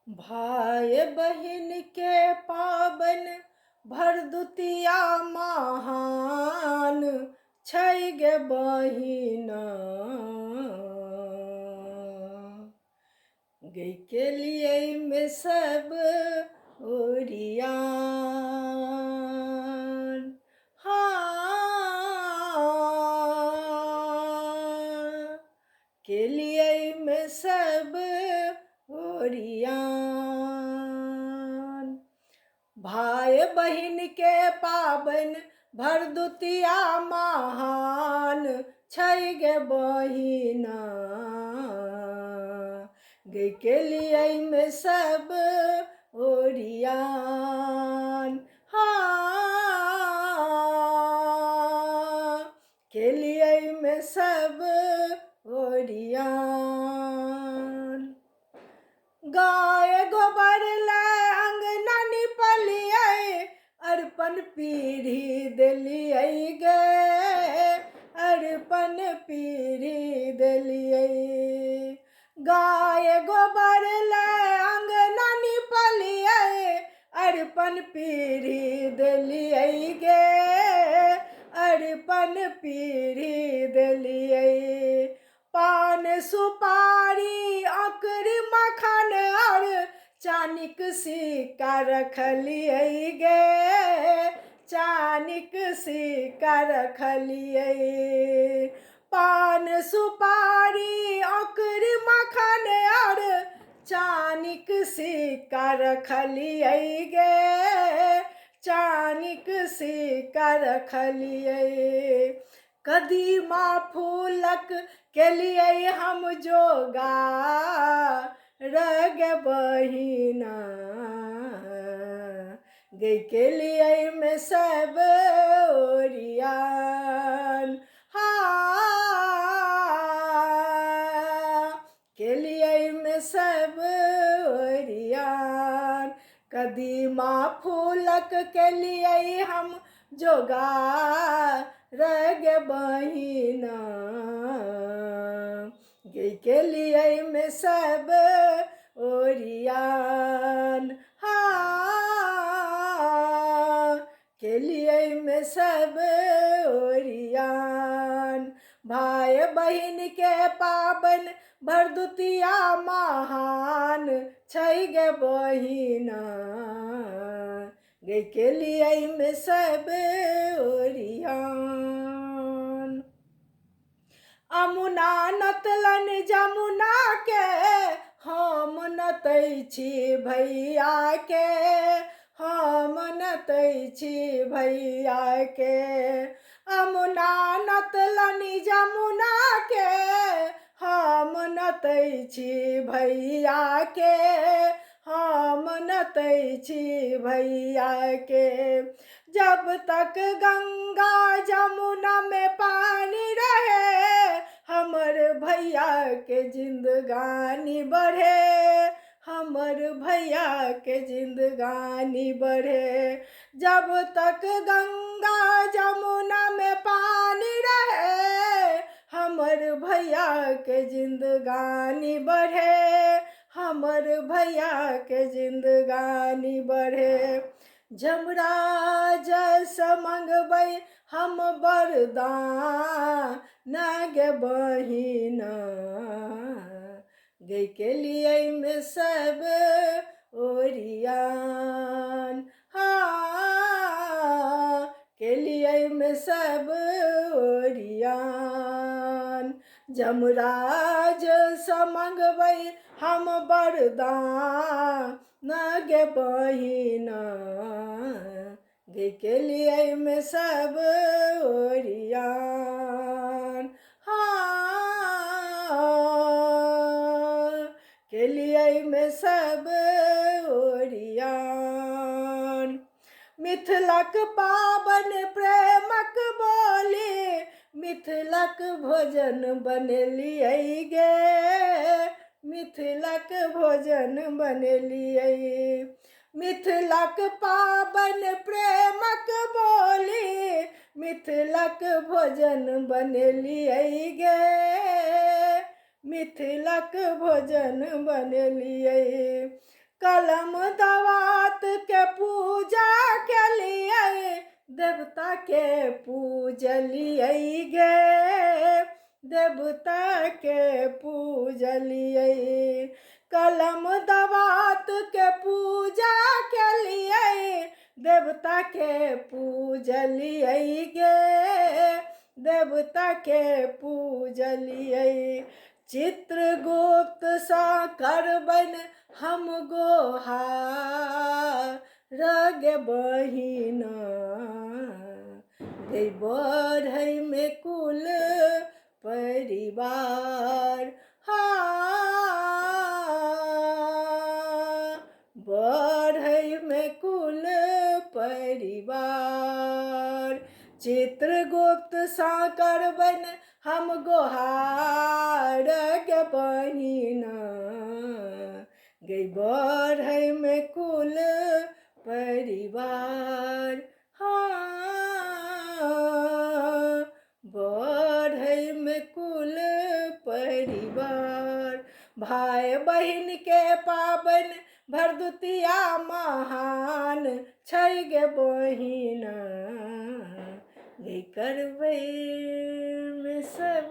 भाई बहिन के पाबन भरदुतिया महान छै गे बहिना। गई के लिए में सब ओरियान। हाँ, के लिए में सब ओरियान। भाई बहिन के पाबन भरदुतिया महान छै गे बहिना। गई के लिए में सब ओरियान। हाँ, के लिए में सब ओरियान। गाय गोबर ले अंगना निपलिए अर्पण पीढ़ी दिलिए गे। अर्पण पीढ़ी दिलिए। गाय गोबर ले अंगना निपलिए अर्पण पीढ़ी दिलिए गे। अर्पण पीढ़ी दिलिए। पान सुपारी अकरी मखन और चानिक सिक्का रखलिए गे। चानिक सिक्का रखलिए। पान सुपारी अकरी मखन और चानिक सिक्का रखलिए गे। चानिक सिक्का रखलिए। कदीमा फूलक के लिए हम जोगार गे बहिना। गई के लिए में सब ओरियान। हाँ, के लिए में सब ओरियान। कदीमा फूलक के लिए हम जोगार गे बहिना। गई के लिए में सब ओरियान। हाँ, के लिए में सब ओरियान। भाई बहिन के पाबन भरदुतिया महान छै गे बहिना। गई के लिए में सब ओरियान। अमुना नतलन जमुना के हम नतै छी भैया के। हम नतै छी भैया के। अमुना नतलन जमुना के हम नतै छी भैया के। हम नतै छी भैया के। जब तक गंगा जमुना में पानी रहे हमर भैया के जिंदगानी बढ़े। हमर भैया के जिंदगानी बढ़े। जब तक गंगा जमुना में पानी रहे हमर भैया के जिंदगानी बढ़े। हमर भैया के जिंदगानी बढ़े। जमराज से मंगबै हम वरदान गे बहिना। गई के लिए में सब ओरियान। हाँ, के लिए में सब ओरियान। जमराज से मंगबै हम वरदान गे बहिना। गई के लिए में सब ओरियान। हाँ, के लिए में सब ओरियान। मिथिलक पाबन प्रेमक बोली मिथिलक भोजन बनेलिए गे। मिथिलक भोजन बनेलिए। मिथिलक पाबन प्रेमक बोली मिथिलक भोजन बनेलिए गे। मिथिलक भोजन बनेलिए। कलम दवात के पूजा के लिए देवता के पूजलिए गे, देवता के पूजलिए। कलम दवात के पूजा के लिए देवता के पूजलिए गे, देवता के पूजलिए। चित्रगुप्त सा करबन हम गोहार गे बहिना, गे बढ़ै में कुल परिवार। बढ़ै में कुल परिवार। चित्रगुप्त सा करबन हम गोहार गे बहिना, गे बढ़ै में कुल परिवार। बढ़ै में कुल परिवार। भाई बहिन के पाबन भरदुतिया महान छै गे बहिना, गे करबै में सब